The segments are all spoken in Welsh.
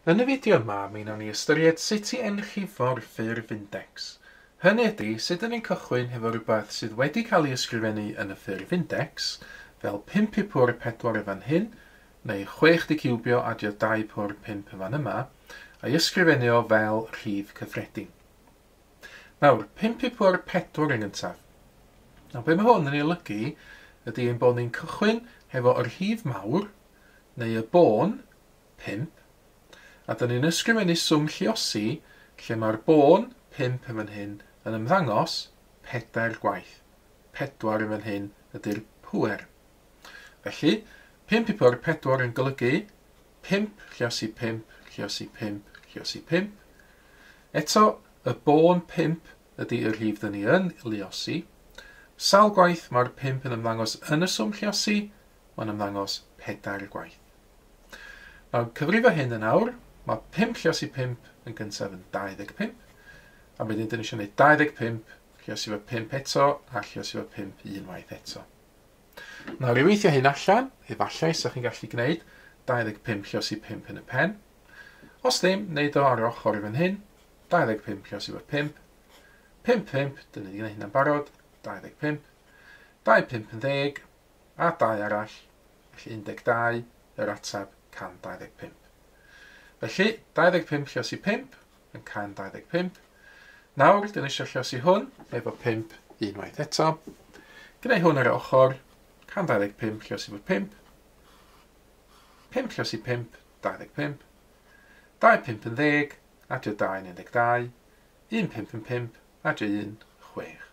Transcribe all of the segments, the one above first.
Yn y fideo yma, mi wnawn ni ystyried sut i enllifo'r ffurf index. Hynny ydy, sut ni'n cychwyn hefo rhywbeth sydd wedi cael ei ysgrifennu yn y ffurf index, fel 5.4 y fan hyn, neu 6 di ciwbio adio 2.5 y fan yma, a'i ysgrifennu o fel rhif cyffredin. Nawr, 5.4 yn gyntaf. Nawr, be mae hwn yn ei olygu ydy ein bod ni'n cychwyn hefo yr rhif mawr, neu y bôn, 5, a dyn ni'n ysgrifennu swm lluosi lle mae'r bôn 5 yn fan hyn yn ymddangos 4 gwaith. 4 yn fan hyn ydy'r pŵer. Felly, 5.4 yn golygu 5 lluosi 5 lluosi 5 lluosi 5. Eto, y bôn 5 ydy y rhif dyn ni yn luosi. Sawl gwaith mae'r 5 yn ymddangos yn y swm lluosi, mae'n ymddangos 4 gwaith. Nawr, cyfrifo hyn yn awr, mae 5 lluosi 5 yn gyntaf yn 25, a wedyn dyn ni eisiau gwneud 25 lluosi fo 5 eto, a lluosi fo 5 unwaith eto. Nawr, i weithio hyn allan, efallai sa'ch chi'n gallu gwneud 25 lluosi 5 yn y pen. Os ddim, wneud o ar yr ochr i fan hyn, 25 lluosi fo 5, 5, dyn ni wedi gwneud hynna'n barod, 25, 25 yn 10, a 2 arall, felly 12, yr atab 125. Felly, 25 lluosi 5 yn 125. Nawr, dyn ni eisiau lluosi hwn efo 5 unwaith eto. Gwneud hwn ar y ochr, 125 lluosi fo 5, 5 lluosi 5, 25, 25 yn 10, adio 2 yn 12, 1 5 yn 5, adio 1, 6.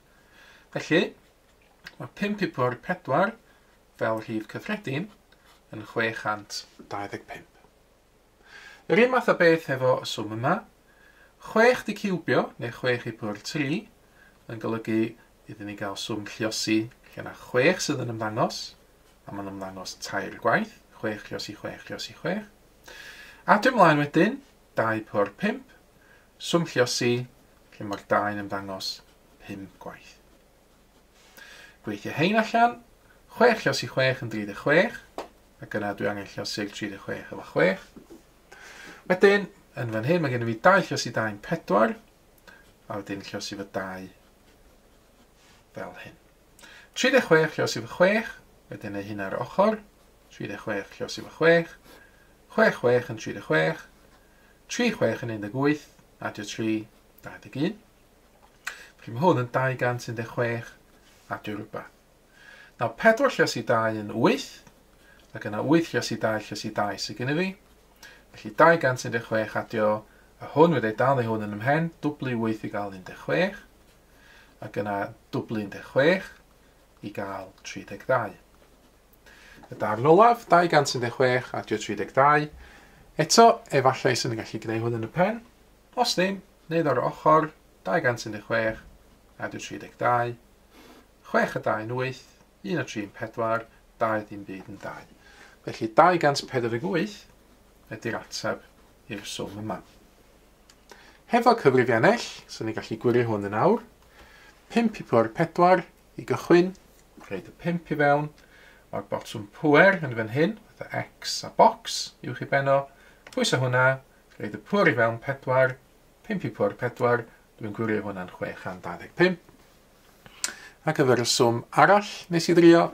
Felly, mae 5.4 fel rhif cyffredin yn 625. Yr un math o beth efo y swm yma, 6 di ciwbio, neu 6 i pwr 3, yn golygu iddyn ni gael swm lluosi lle yna 6 sydd yn ymddangos, a mae'n ymddangos 3 gwaith, 6 lluosi 6 lluosi 6. A dwi'n mlaen wedyn, 2 pwr 5, swm lluosi lle mae'r 2 yn ymddangos 5 gwaith. Gweithio hein allan, 6 lluosi 6 yn 36, ac yna dwi angen lluosi'r 36 efo 6. Wedyn, yn fan hyn, mae gen i fi 2 lluosi 2 yn 4, a wedyn lluosi fo 2 fel hyn. 36 lluosi fo 6, wedyn neu hyn ar y ochr, 36 lluosi fo 6, 6 6 yn 36, 3 6 yn 18, adio 3, 21. Felly mae hwn yn 216, adio rhywbeth. Nawr, 4 lluosi 2 yn 8, ac yna 8 lluosi 2 lluosi 2 sydd gen i fi. Felly 216 adio, a hwn wedi dal neu hwn yn ymhen, dwblu 8 i gael 16, ac yna dwblu 16 i gael 32. Y darn olaf, 216 adio 32. Eto, efallai sy'n ni'n gallu gwneud hwn yn y pen. Os ddim, wneud ar y ochr, 216 adio 32, 6 a 2 yn 8, 1 a 3 yn 4, 2 ddim byd yn 2. Felly 248 ydy'r ateb i'r swm yma. Hefo cyfrifiannell, sy'n ni'n gallu gwirio hwn yn awr, 5.4 i gychwyn, rhaid y 5 i fewn, mae'r botwm pŵer yn fan hyn, fatha X a box uwch i benno, pwys o hwnna, rhaid y pŵer i fewn 4, 5.4, dwi'n gwirio hwnna'n 625. Ac efo'r swm arall nes i ddrio,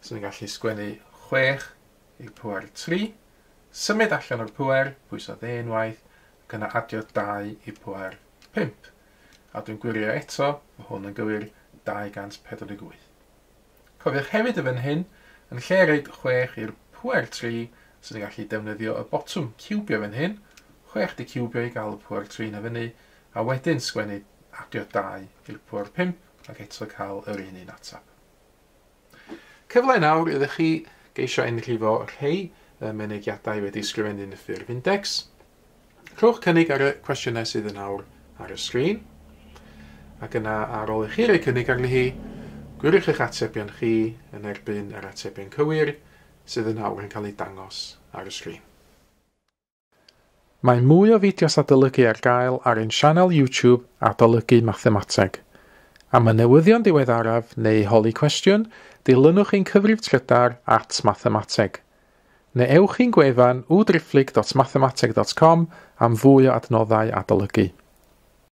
sy'n ni'n gallu sgwennu 6 i pŵer 3, symud allan o'r pŵer, pwyso unwaith, ac yna adio 2 i pŵer 5. A dwi'n gwirio eto, mae hwn yn gywir 248. Cofiwch hefyd y fan hyn, yn lle reid 6 i'r pŵer 3, sy'n ni'n gallu defnyddio y botwm ciwbio fan hyn, 6 di ciwbio i gael y pŵer 3 na fyny, a wedyn sgwennu adio 2 i'r pŵer 5, ac eto cael yr un atab. Cyfle nawr ydych chi geisio enrhifo rhai mynegiadau wedi ysgrifennu yn y ffurf index. Rhowch cynnig ar y cwestiynau sydd yn awr ar y sgrin. Ac yna ar ôl i chi roi cynnig arni hi, gwiriwch eich atebion chi yn erbyn yr atebion cywir sydd yn awr yn cael ei dangos ar y sgrin. Mae mwy o fideos adolygu ar gael ar ein sianel YouTube Adolygu Mathemateg. Am y newyddion diweddaraf neu holi cwestiwn, dilynwch ein cyfrif Trydar @Mathemateg. neu ewch chi'n gwefan www.mathematig.com am fwy o adnoddau adolygu.